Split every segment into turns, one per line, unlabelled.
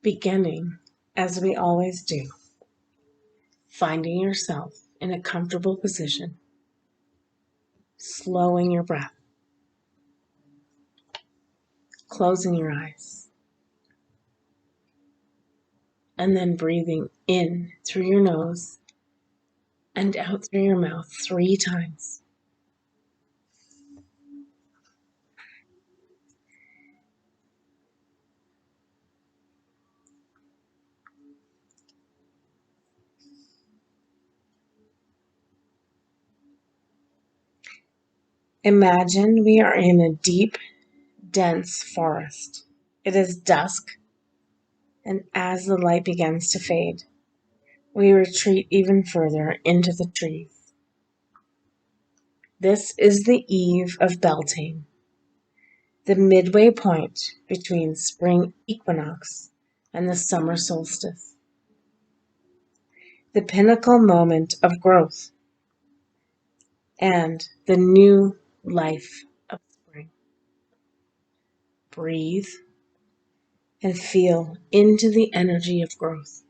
Beginning, as we always do, finding yourself in a comfortable position, slowing your breath, closing your eyes, and then breathing in through your nose and out through your mouth 3 times. Imagine we are in a deep, dense forest. It is dusk, and as the light begins to fade, we retreat even further into the trees. This is the eve of Beltane, the midway point between spring equinox and the summer solstice, the pinnacle moment of growth and the new life of spring. Breathe and feel into the energy of growth.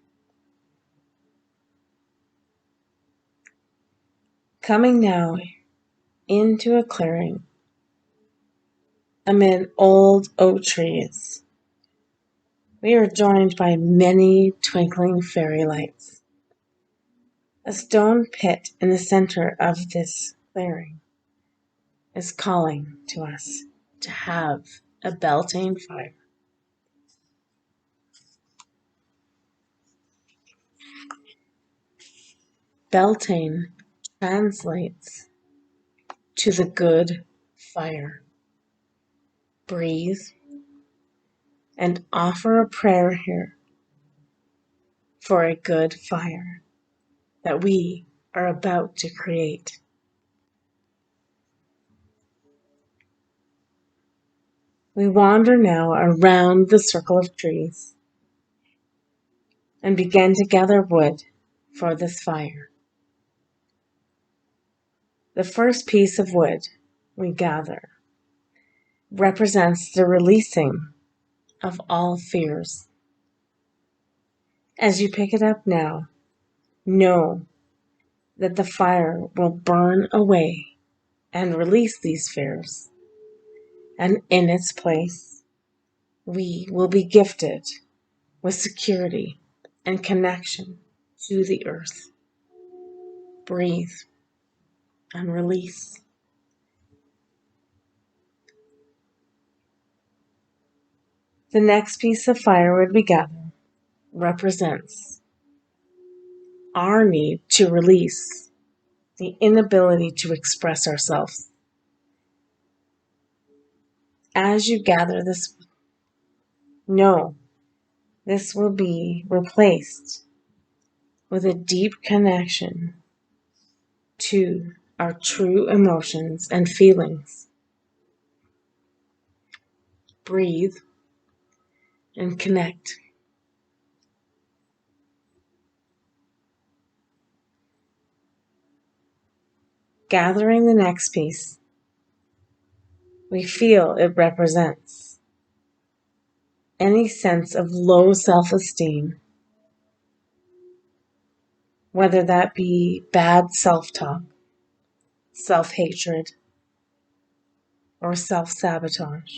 Coming now into a clearing amid old oak trees, we are joined by many twinkling fairy lights. A stone pit in the center of this clearing is calling to us to have a Beltane fire. Beltane translates to the good fire. Breathe and offer a prayer here for a good fire that we are about to create. We wander now around the circle of trees and begin to gather wood for this fire. The first piece of wood we gather represents the releasing of all fears. As you pick it up now, know that the fire will burn away and release these fears. And in its place, we will be gifted with security and connection to the earth. Breathe and release. The next piece of firewood we gather represents our need to release the inability to express ourselves. As you gather this, know this will be replaced with a deep connection to our true emotions and feelings. Breathe and connect. Gathering the next piece, we feel it represents any sense of low self-esteem, whether that be bad self-talk, self-hatred, or self-sabotage.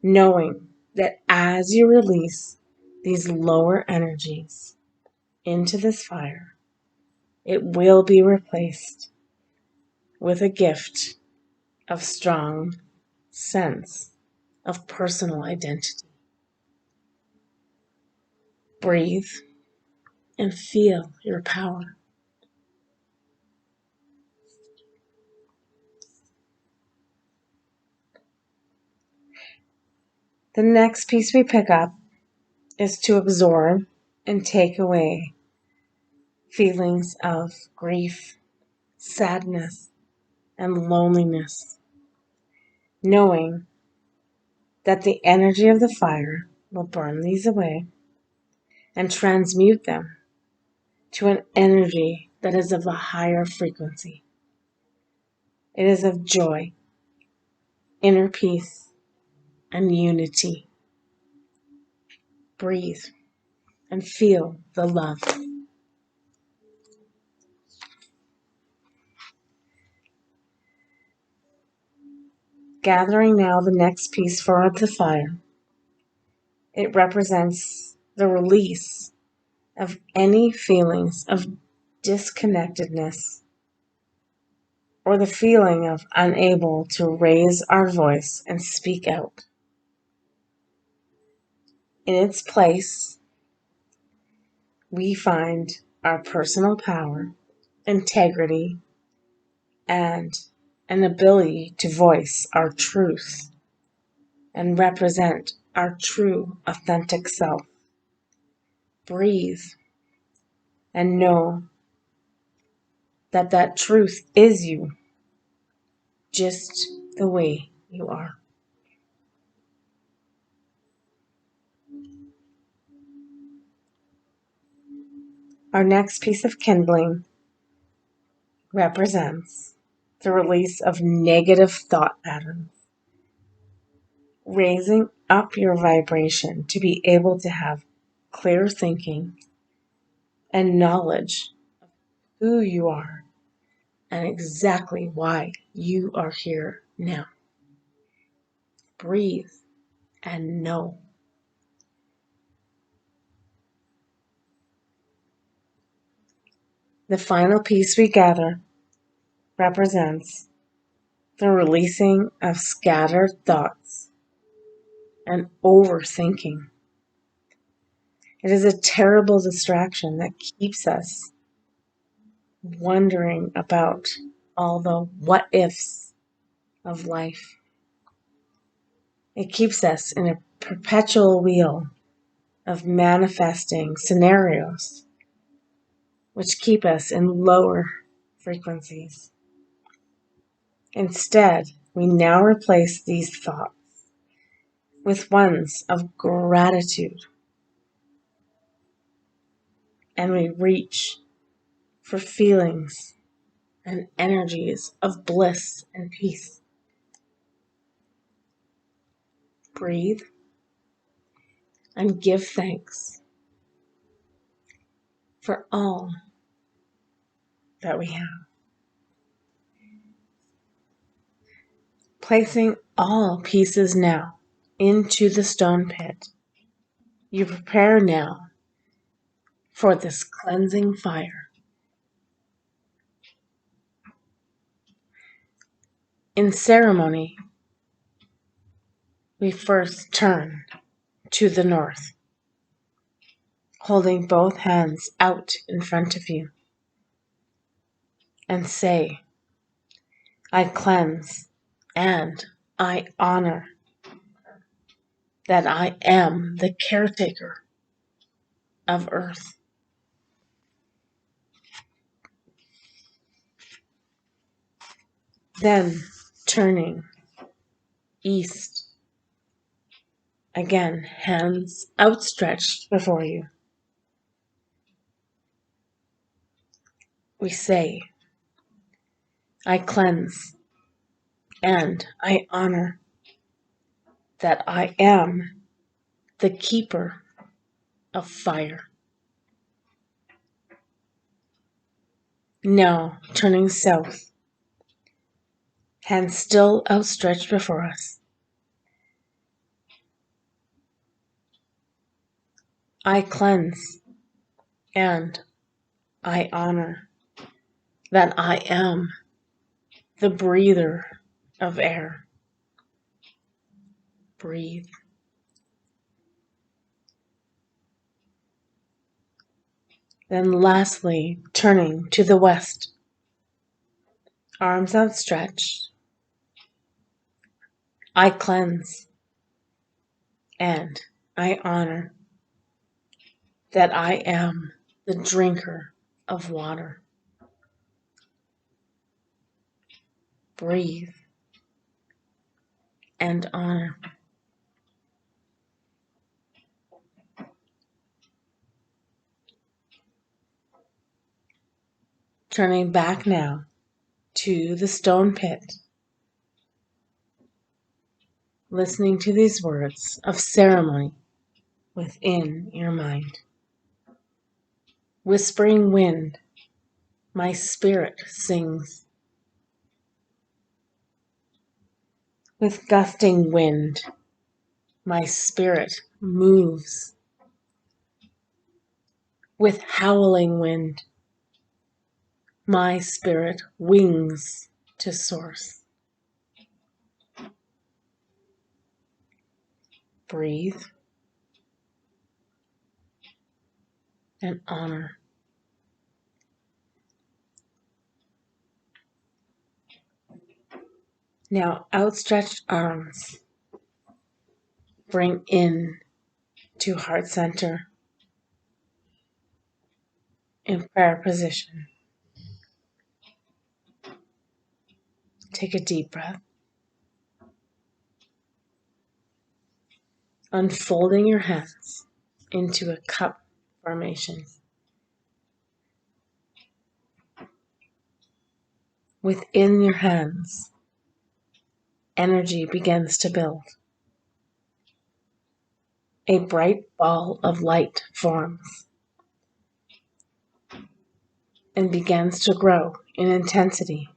Knowing that as you release these lower energies into this fire, it will be replaced with a gift of strong sense of personal identity. Breathe and feel your power. The next piece we pick up is to absorb and take away feelings of grief, sadness, and loneliness, knowing that the energy of the fire will burn these away and transmute them to an energy that is of a higher frequency. It is of joy, inner peace, and unity. Breathe and feel the love. Gathering now the next piece for the fire. It represents the release of any feelings of disconnectedness or the feeling of unable to raise our voice and speak out. In its place, we find our personal power, integrity, and an ability to voice our truth and represent our true, authentic self. Breathe and know that that truth is you, just the way you are. Our next piece of kindling represents the release of negative thought patterns, raising up your vibration to be able to have clear thinking and knowledge of who you are and exactly why you are here now. Breathe and know. The final piece we gather represents the releasing of scattered thoughts and overthinking. It is a terrible distraction that keeps us wondering about all the what ifs of life. It keeps us in a perpetual wheel of manifesting scenarios which keep us in lower frequencies. Instead, we now replace these thoughts with ones of gratitude, and we reach for feelings and energies of bliss and peace. Breathe and give thanks for all that we have. Placing all pieces now into the stone pit, you prepare now for this cleansing fire. In ceremony, we first turn to the north, holding both hands out in front of you, and say, I cleanse and I honor that I am the caretaker of earth. Then turning east, again, hands outstretched before you, we say, I cleanse and I honor that I am the keeper of fire. Now turning south, hands still outstretched before us, I cleanse and I honor that I am the breather of air. Breathe. Then lastly, turning to the west, arms outstretched, I cleanse and I honor that I am the drinker of water. Breathe and honor. Turning back now to the stone pit, listening to these words of ceremony within your mind. Whispering wind, my spirit sings. With gusting wind, my spirit moves. With howling wind, my spirit wings to source. Breathe and honor. Now, outstretched arms bring in to heart center in prayer position. Take a deep breath. Unfolding your hands into a cup formation. Within your hands, energy begins to build. A bright ball of light forms and begins to grow in intensity.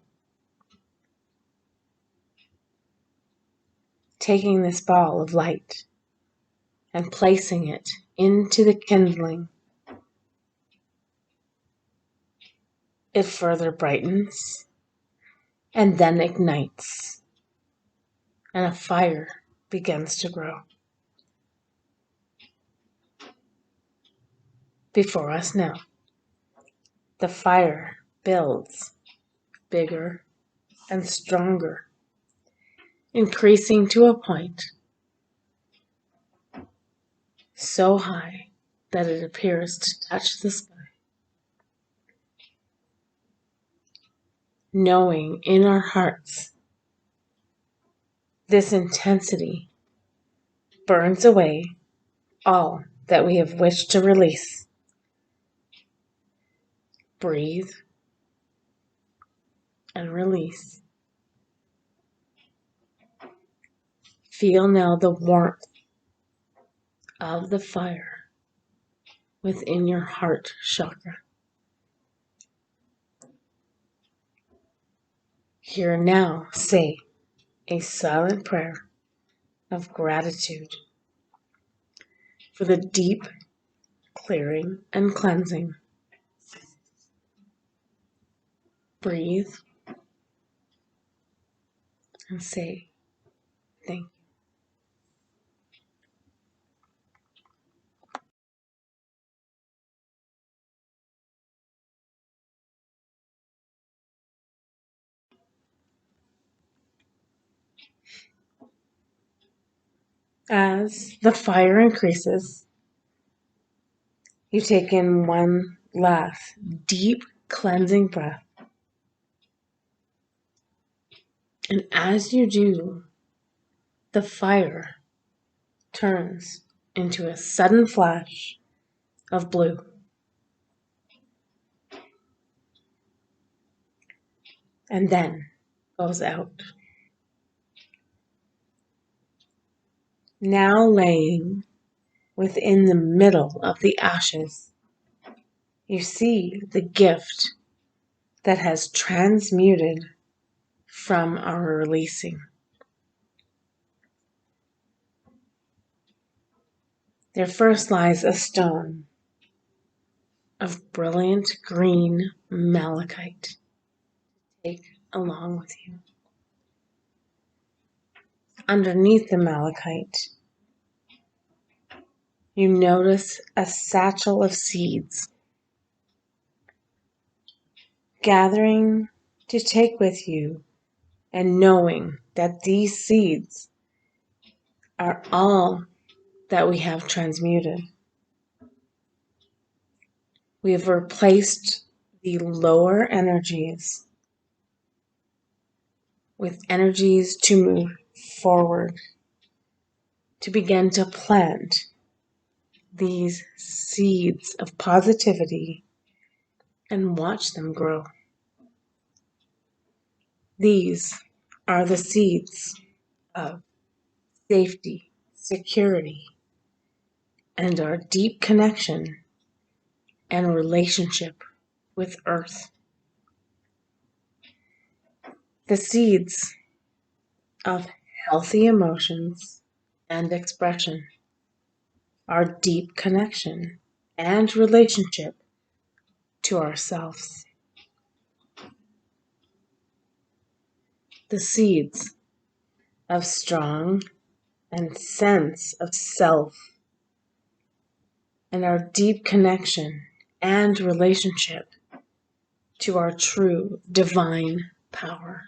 Taking this ball of light and placing it into the kindling, it further brightens and then ignites, and a fire begins to grow. Before us now, the fire builds bigger and stronger, increasing to a point so high that it appears to touch the sky. Knowing in our hearts this intensity burns away all that we have wished to release. Breathe and release. Feel now the warmth of the fire within your heart chakra. Here now, say a silent prayer of gratitude for the deep clearing and cleansing. Breathe and say thank you. As the fire increases, you take in one last deep cleansing breath. And as you do, the fire turns into a sudden flash of blue. And then goes out. Now laying within the middle of the ashes, you see the gift that has transmuted from our releasing. There first lies a stone of brilliant green malachite. Take along with you. Underneath the malachite, you notice a satchel of seeds, gathering to take with you and knowing that these seeds are all that we have transmuted. We have replaced the lower energies with energies to move forward, to begin to plant these seeds of positivity and watch them grow. These are the seeds of safety, security, and our deep connection and relationship with Earth. The seeds of healthy emotions and expression, our deep connection and relationship to ourselves. The seeds of strong and sense of self and our deep connection and relationship to our true divine power.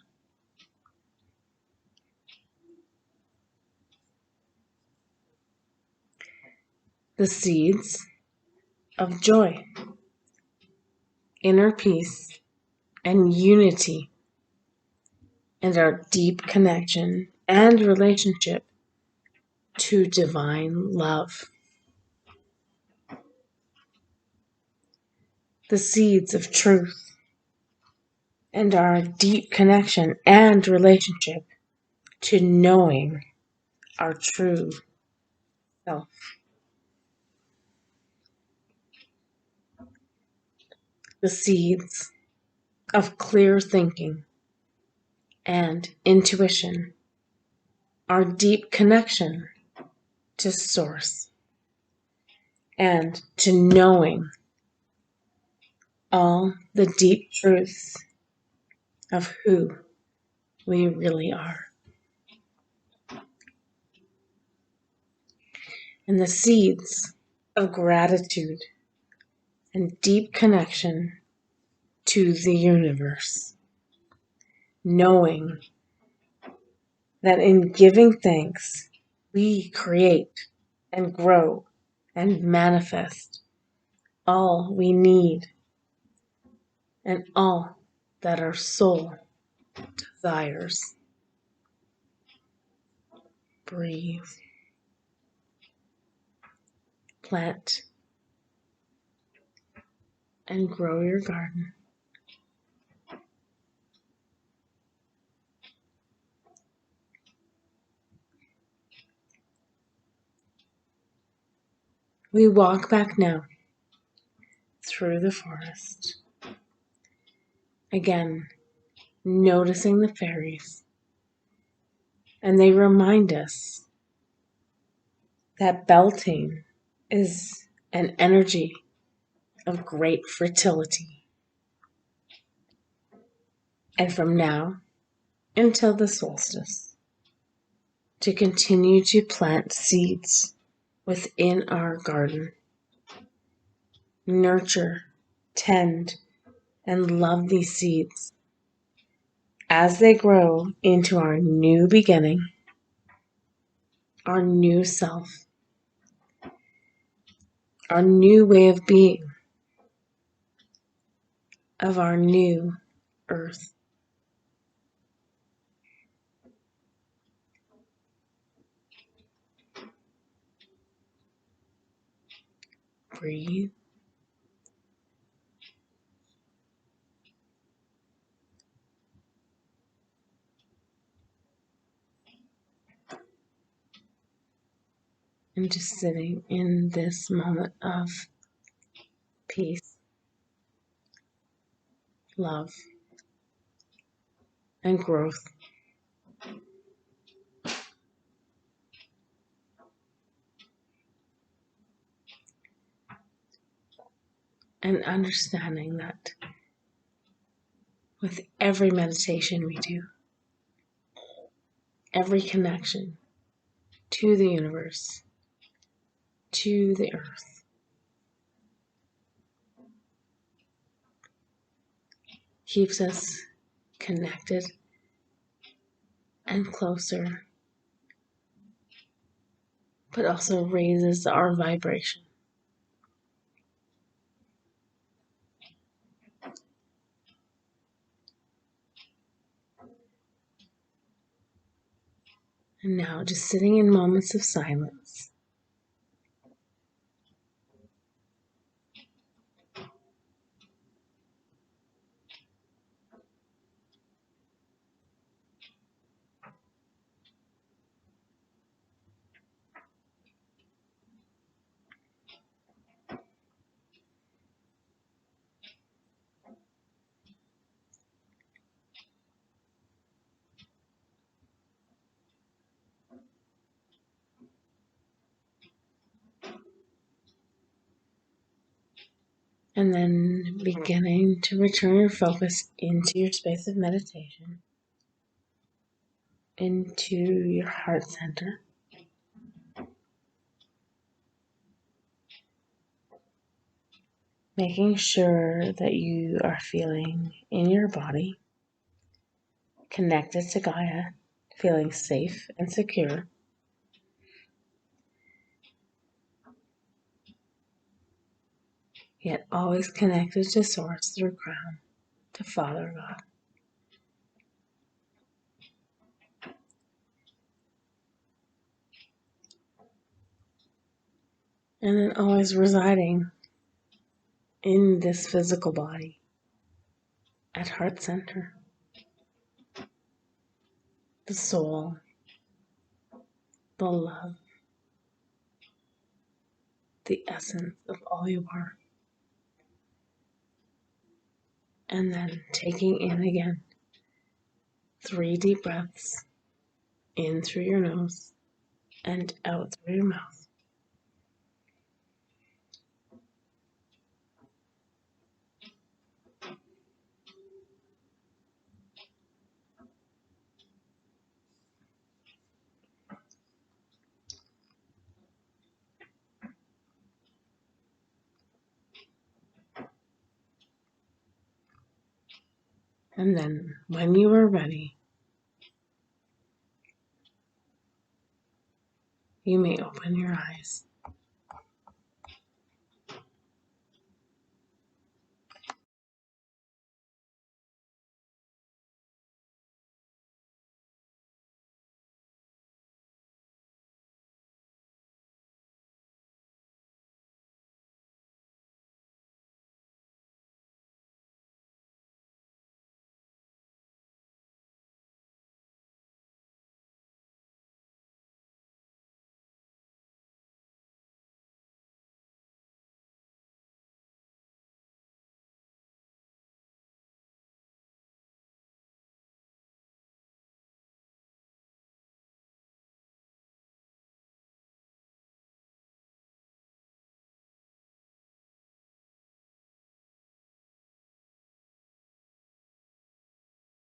The seeds of joy, inner peace, and unity, and our deep connection and relationship to divine love. The seeds of truth, and our deep connection and relationship to knowing our true self. The seeds of clear thinking and intuition, our deep connection to source and to knowing all the deep truths of who we really are. And the seeds of gratitude and deep connection to the universe, knowing that in giving thanks, we create and grow and manifest all we need and all that our soul desires. Breathe. Plant and grow your garden. We walk back now through the forest. Again, noticing the fairies. And they remind us that Beltane is an energy of great fertility. And from now until the solstice, to continue to plant seeds within our garden. Nurture, tend, and love these seeds as they grow into our new beginning, our new self, our new way of being, of our new earth. Breathe. And just sitting in this moment of peace, love, and growth. And understanding that with every meditation we do, every connection to the universe, to the earth, keeps us connected and closer, but also raises our vibration. And now just sitting in moments of silence. And then beginning to return your focus into your space of meditation, into your heart center. Making sure that you are feeling in your body, connected to Gaia, feeling safe and secure. Yet always connected to Source through Crown, to Father God. And then always residing in this physical body at heart center. The soul, the love, the essence of all you are. And then taking in again 3 deep breaths, in through your nose and out through your mouth. And then when you are ready, you may open your eyes.